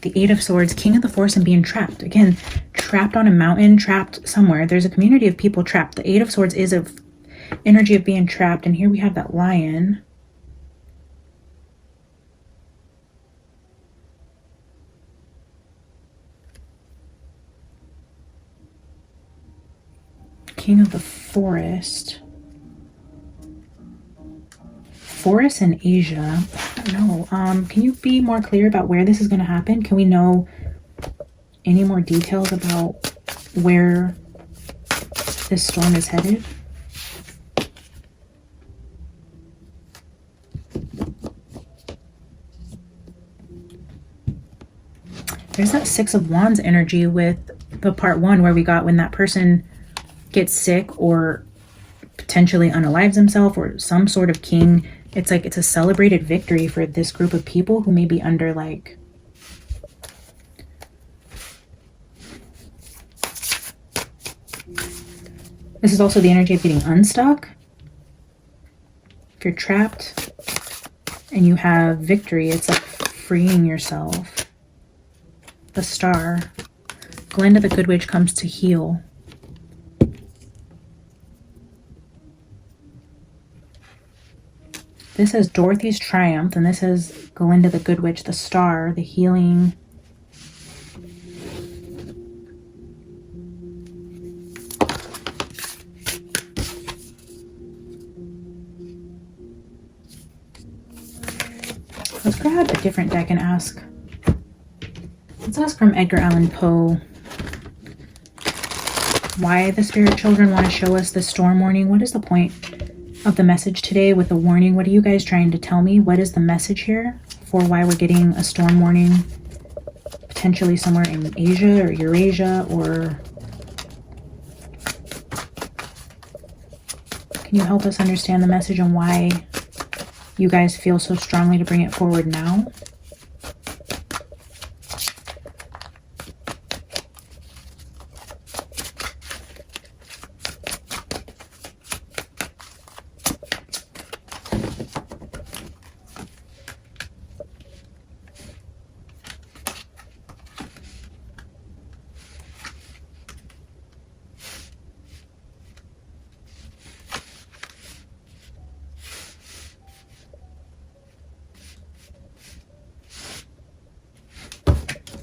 S1: The 8 of Swords, King of the Forest, and being trapped. Again, trapped on a mountain, trapped somewhere. There's a community of people trapped. The 8 of Swords is a energy of being trapped, and here we have that lion. King of the Forest. Forest in Asia. I don't know. Can you be more clear about where this is going to happen? Can we know any more details about where this storm is headed? There's that 6 of Wands energy with the part 1 where we got when that person gets sick or potentially unalives himself or some sort of king. It's like it's a celebrated victory for this group of people who may be under like this is also the energy of getting unstuck. If you're trapped and you have victory, it's like freeing yourself. The Star. Glinda the Good Witch comes to heal. This is Dorothy's Triumph, and this is Glinda the Good Witch, the Star, the healing. Let's grab a different deck and ask. Let's ask from Edgar Allan Poe why the spirit children want to show us the storm warning. What is the point of the message today with the warning? What are you guys trying to tell me? What is the message here for why we're getting a storm warning potentially somewhere in Asia or Eurasia? Or can you help us understand the message and why you guys feel so strongly to bring it forward now?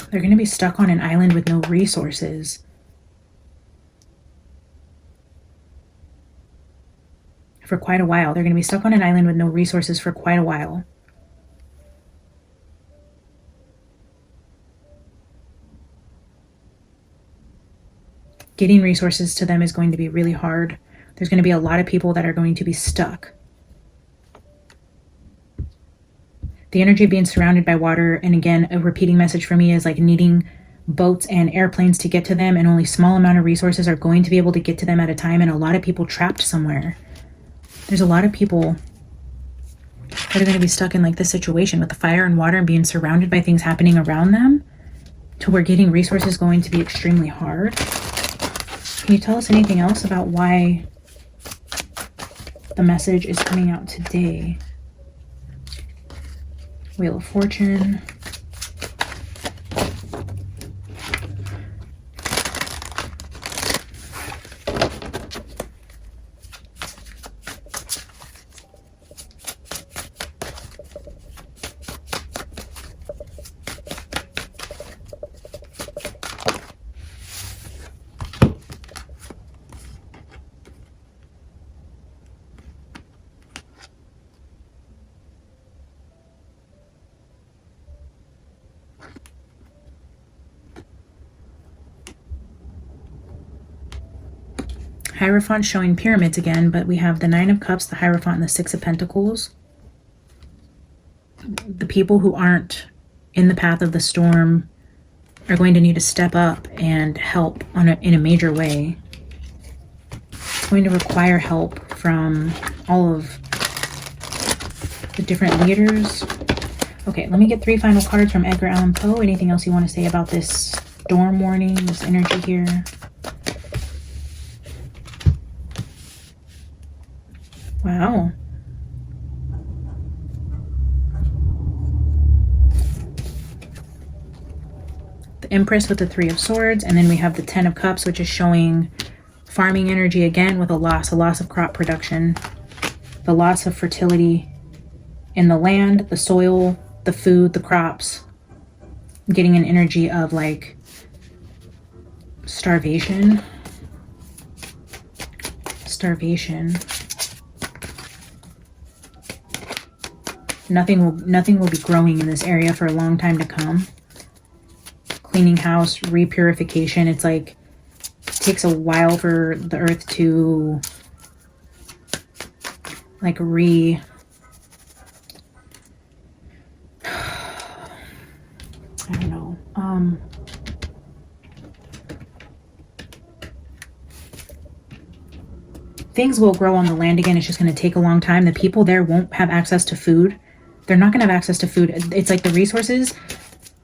S1: They're going to be stuck on an island with no resources. For quite a while. They're going to be stuck on an island with no resources for quite a while. Getting resources to them is going to be really hard. There's going to be a lot of people that are going to be stuck. The energy of being surrounded by water, and again, a repeating message for me is like needing boats and airplanes to get to them, and only small amount of resources are going to be able to get to them at a time, and a lot of people trapped somewhere. There's a lot of people that are going to be stuck in like this situation with the fire and water and being surrounded by things happening around them to where getting resources is going to be extremely hard. Can you tell us anything else about why the message is coming out today? Wheel of Fortune. Hierophant showing pyramids again, but we have the 9 of Cups, the Hierophant, and the 6 of Pentacles. The people who aren't in the path of the storm are going to need to step up and help in a major way. It's going to require help from all of the different leaders. Okay, let me get 3 final cards from Edgar Allan Poe. Anything else you want to say about this storm warning, this energy here? Wow. The Empress with the 3 of Swords, and then we have the 10 of Cups, which is showing farming energy again with a loss of crop production, the loss of fertility in the land, the soil, the food, the crops, getting an energy of like starvation. Nothing will be growing in this area for a long time to come. Cleaning house, repurification. It's like it takes a while for the earth to like I don't know. Things will grow on the land again. It's just going to take a long time. The people there won't have access to food. They're not going to have access to food. It's like the resources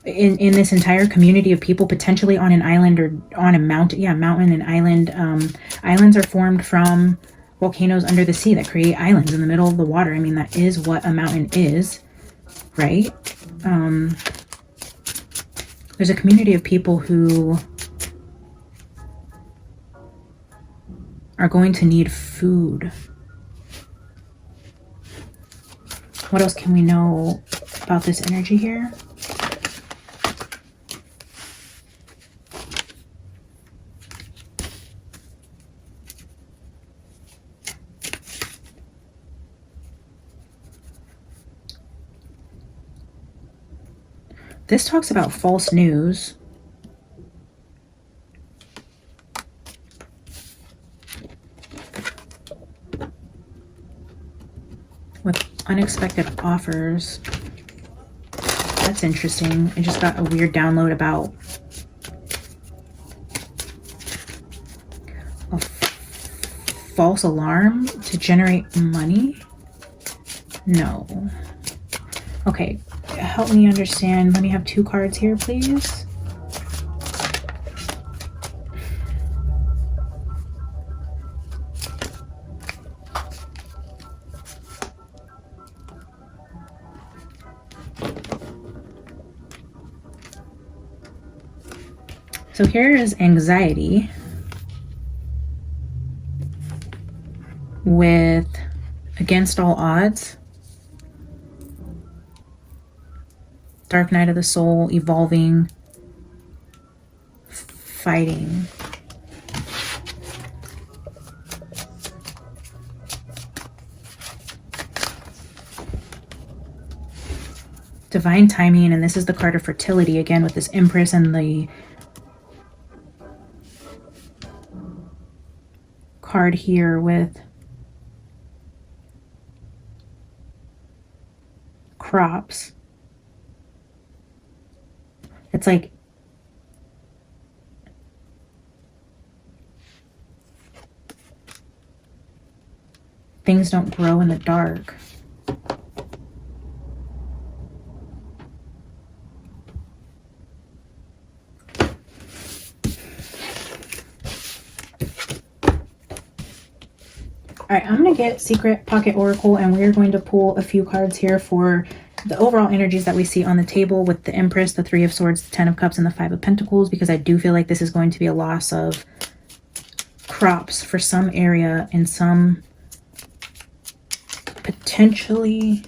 S1: in this entire community of people, potentially on an island or on a mountain. Yeah, mountain and island. Islands are formed from volcanoes under the sea that create islands in the middle of the water. I mean, that is what a mountain is, right? There's a community of people who are going to need food. What else can we know about this energy here? This talks about false news. With unexpected offers. That's interesting. I just got a weird download about a false alarm to generate money. No. Okay, help me understand. Let me have 2 cards here, please. So here is anxiety with against all odds. Dark night of the soul, evolving, fighting. Divine timing, and this is the card of fertility again with this Empress and the card here with crops. It's like things don't grow in the dark. All right, I'm going to get Secret Pocket Oracle, and we're going to pull a few cards here for the overall energies that we see on the table with the Empress, the 3 of Swords, the 10 of Cups, and the 5 of Pentacles, because I do feel like this is going to be a loss of crops for some area and some potentially...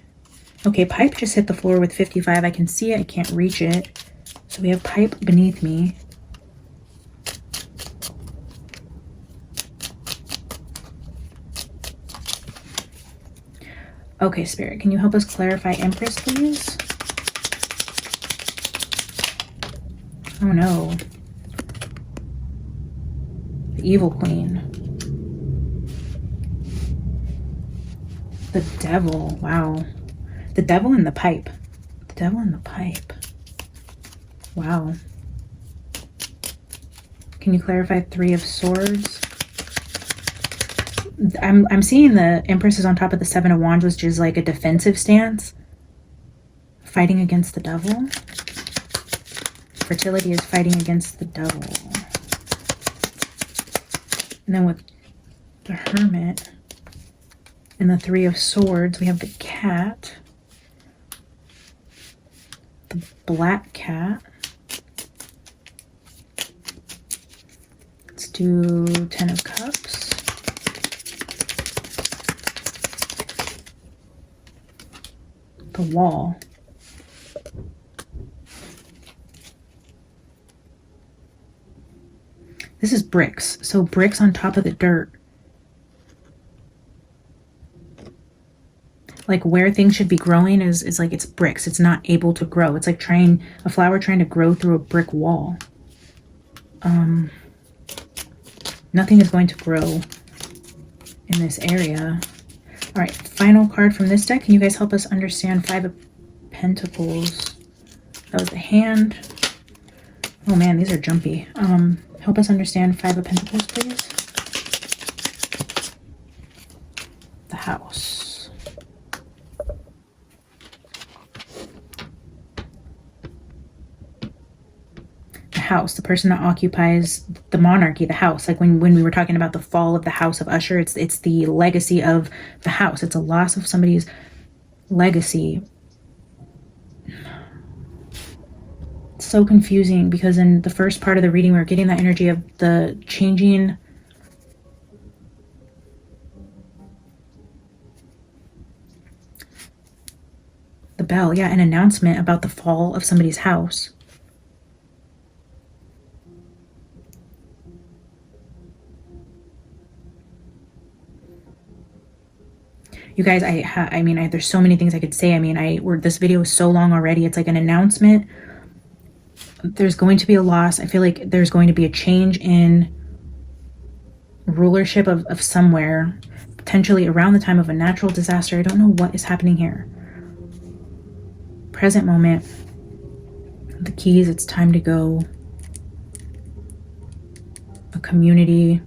S1: Okay, pipe just hit the floor with 55. I can see it. I can't reach it. So we have pipe beneath me. Okay, Spirit, can you help us clarify Empress, please? Oh no. The Evil Queen. The Devil, wow. The Devil in the pipe. The Devil in the pipe. Wow. Can you clarify Three of Swords? I'm seeing the Empress is on top of the Seven of Wands, which is like a defensive stance. Fighting against the devil. Fertility is fighting against the devil. And then with the Hermit and the Three of Swords, we have the cat. The black cat. Let's do Ten of Cups. The Wall. This is bricks. So bricks on top of the dirt. Like where things should be growing is like it's bricks. It's not able to grow. It's like a flower trying to grow through a brick wall. Nothing is going to grow in this area. All right, final card from this deck. Can you guys help us understand Five of Pentacles? That was the hand. Oh man, these are jumpy. Help us understand Five of Pentacles, please. The House. The House, the person that occupies the monarchy, the house. Like when we were talking about the fall of the House of Usher, it's the legacy of the house. It's a loss of somebody's legacy. So confusing because in the first part of the reading we were getting that energy of the changing the bell, yeah, an announcement about the fall of somebody's house. You guys, I mean, there's so many things I could say. I mean, this video is so long already. It's like an announcement. There's going to be a loss. I feel like there's going to be a change in rulership of somewhere, potentially around the time of a natural disaster. I don't know what is happening here. Present moment. The keys, it's time to go. A community.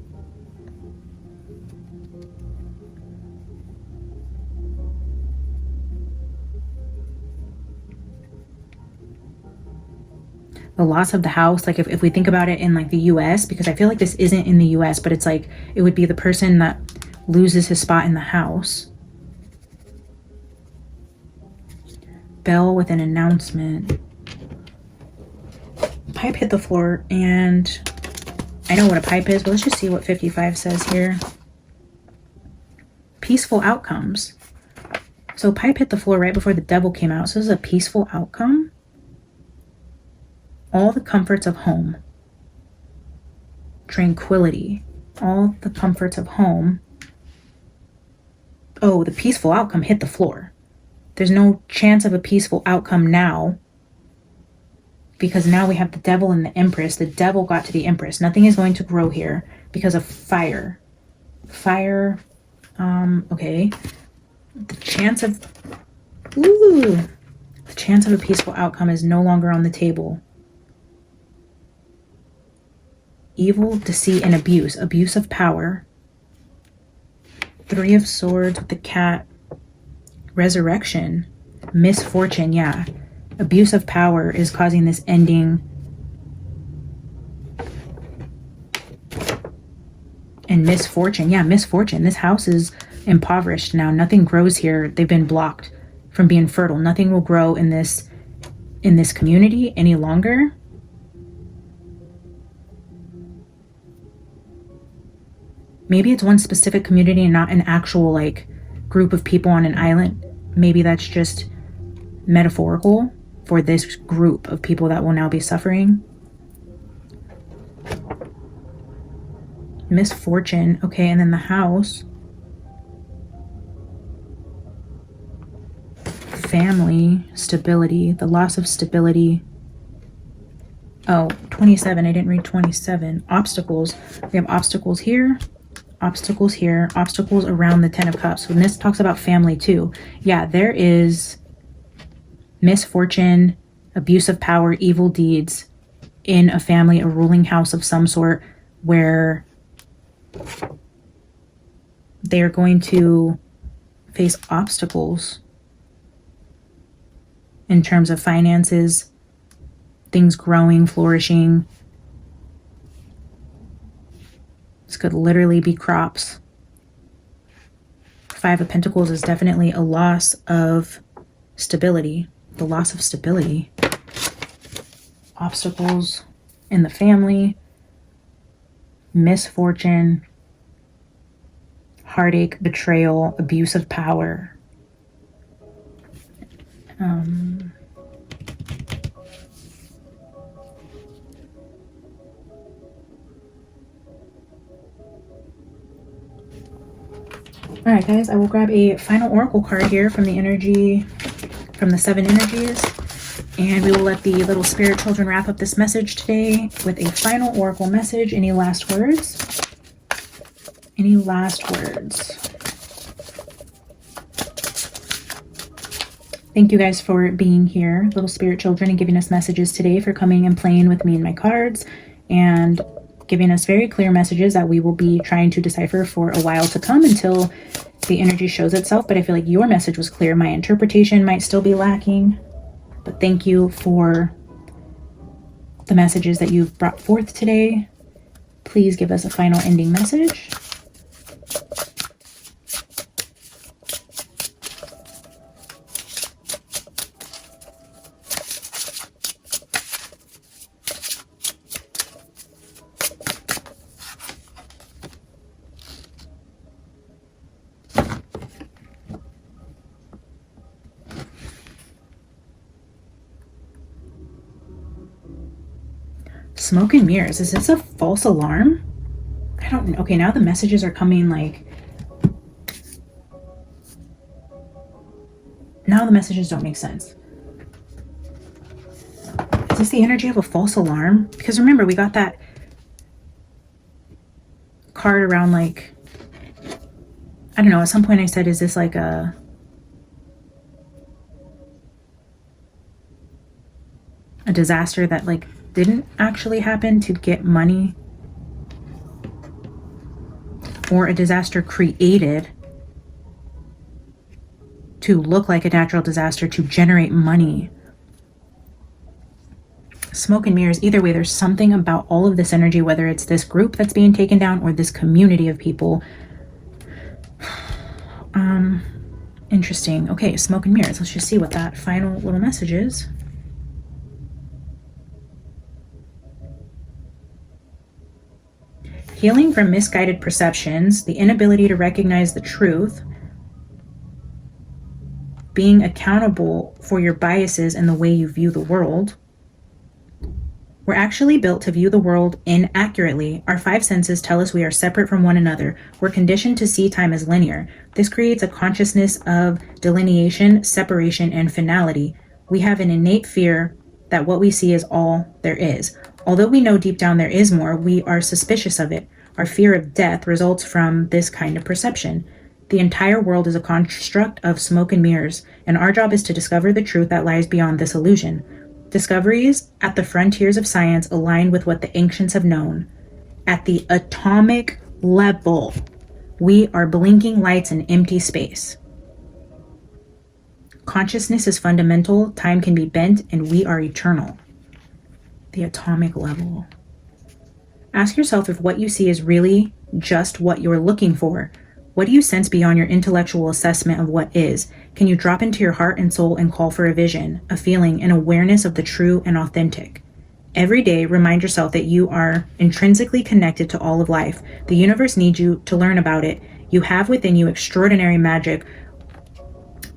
S1: The loss of the house, like if we think about it in like the US, because I feel like this isn't in the US, but it's like it would be the person that loses his spot in the house. Bell with an announcement. Pipe hit the floor, and I know what a pipe is, but let's just see what 55 says here. Peaceful outcomes. So pipe hit the floor right before the devil came out. So this is a peaceful outcome. All the comforts of home. Tranquility. All the comforts of home. Oh, the peaceful outcome hit the floor. There's no chance of a peaceful outcome now. Because now we have the devil and the empress. The devil got to the empress. Nothing is going to grow here because of fire. Fire. Okay. The chance of a peaceful outcome is no longer on the table. Evil, deceit, and abuse. Abuse of power. Three of Swords with the cat. Resurrection. Misfortune, yeah. Abuse of power is causing this ending. And misfortune, yeah, misfortune. This house is impoverished now. Nothing grows here. They've been blocked from being fertile. Nothing will grow in this community any longer. Maybe it's one specific community and not an actual like group of people on an island. Maybe that's just metaphorical for this group of people that will now be suffering. Misfortune. Okay, and then the house. Family. Stability. The loss of stability. Oh, 27. I didn't read 27. Obstacles. We have obstacles here. Obstacles here. Obstacles around the Ten of Cups. And this talks about family too. Yeah, there is misfortune, abuse of power, evil deeds in a family, a ruling house of some sort, where they're going to face obstacles in terms of finances, things growing, flourishing. This could literally be crops. Five of Pentacles is definitely a loss of stability. The loss of stability. Obstacles in the family. Misfortune. Heartache, betrayal, abuse of power. All right, guys, I will grab a final oracle card here from the energy, from the 7 energies, and we will let the little spirit children wrap up this message today with a final oracle message. Any last words? Any last words? Thank you guys for being here, little spirit children, and giving us messages today, for coming and playing with me and my cards, and giving us very clear messages that we will be trying to decipher for a while to come until the energy shows itself. But I feel like your message was clear. My interpretation might still be lacking, but thank you for the messages that you've brought forth today. Please give us a final ending message. Smoke and mirrors. Is this a false alarm? I don't know. Okay, now the messages are coming like... Now the messages don't make sense. Is this the energy of a false alarm? Because remember, we got that card around like... I don't know, at some point I said, is this like a disaster that like didn't actually happen to get money, or a disaster created to look like a natural disaster to generate money? Smoke and mirrors. Either way, there's something about all of this energy, whether it's this group that's being taken down or this community of people. Interesting. Okay, smoke and mirrors. Let's just see what that final little message is. Healing from misguided perceptions, the inability to recognize the truth, being accountable for your biases and the way you view the world. We're actually built to view the world inaccurately. Our 5 senses tell us we are separate from one another. We're conditioned to see time as linear. This creates a consciousness of delineation, separation, and finality. We have an innate fear that what we see is all there is. Although we know deep down there is more, we are suspicious of it. Our fear of death results from this kind of perception. The entire world is a construct of smoke and mirrors, and our job is to discover the truth that lies beyond this illusion. Discoveries at the frontiers of science align with what the ancients have known. At the atomic level, we are blinking lights in empty space. Consciousness is fundamental, time can be bent, and we are eternal. The atomic level. Ask yourself if what you see is really just what you're looking for. What do you sense beyond your intellectual assessment of what is? Can you drop into your heart and soul and call for a vision, a feeling, an awareness of the true and authentic? Every day, remind yourself that you are intrinsically connected to all of life. The universe needs you to learn about it. You have within you extraordinary magic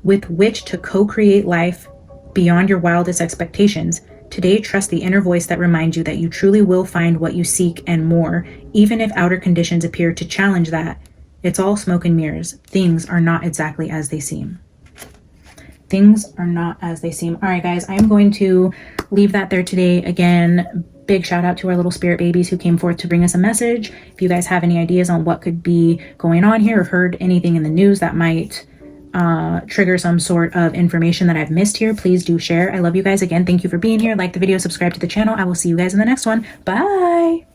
S1: with which to co-create life beyond your wildest expectations. Today, trust the inner voice that reminds you that you truly will find what you seek and more, even if outer conditions appear to challenge that. It's all smoke and mirrors. Things are not exactly as they seem. Things are not as they seem. All right, guys, I am going to leave that there today. Again, big shout out to our little spirit babies who came forth to bring us a message. If you guys have any ideas on what could be going on here or heard anything in the news that might trigger some sort of information that I've missed here, please do share. I love you guys. Again, thank you for being here. Like the video, subscribe to the channel. I will see you guys in the next one. Bye.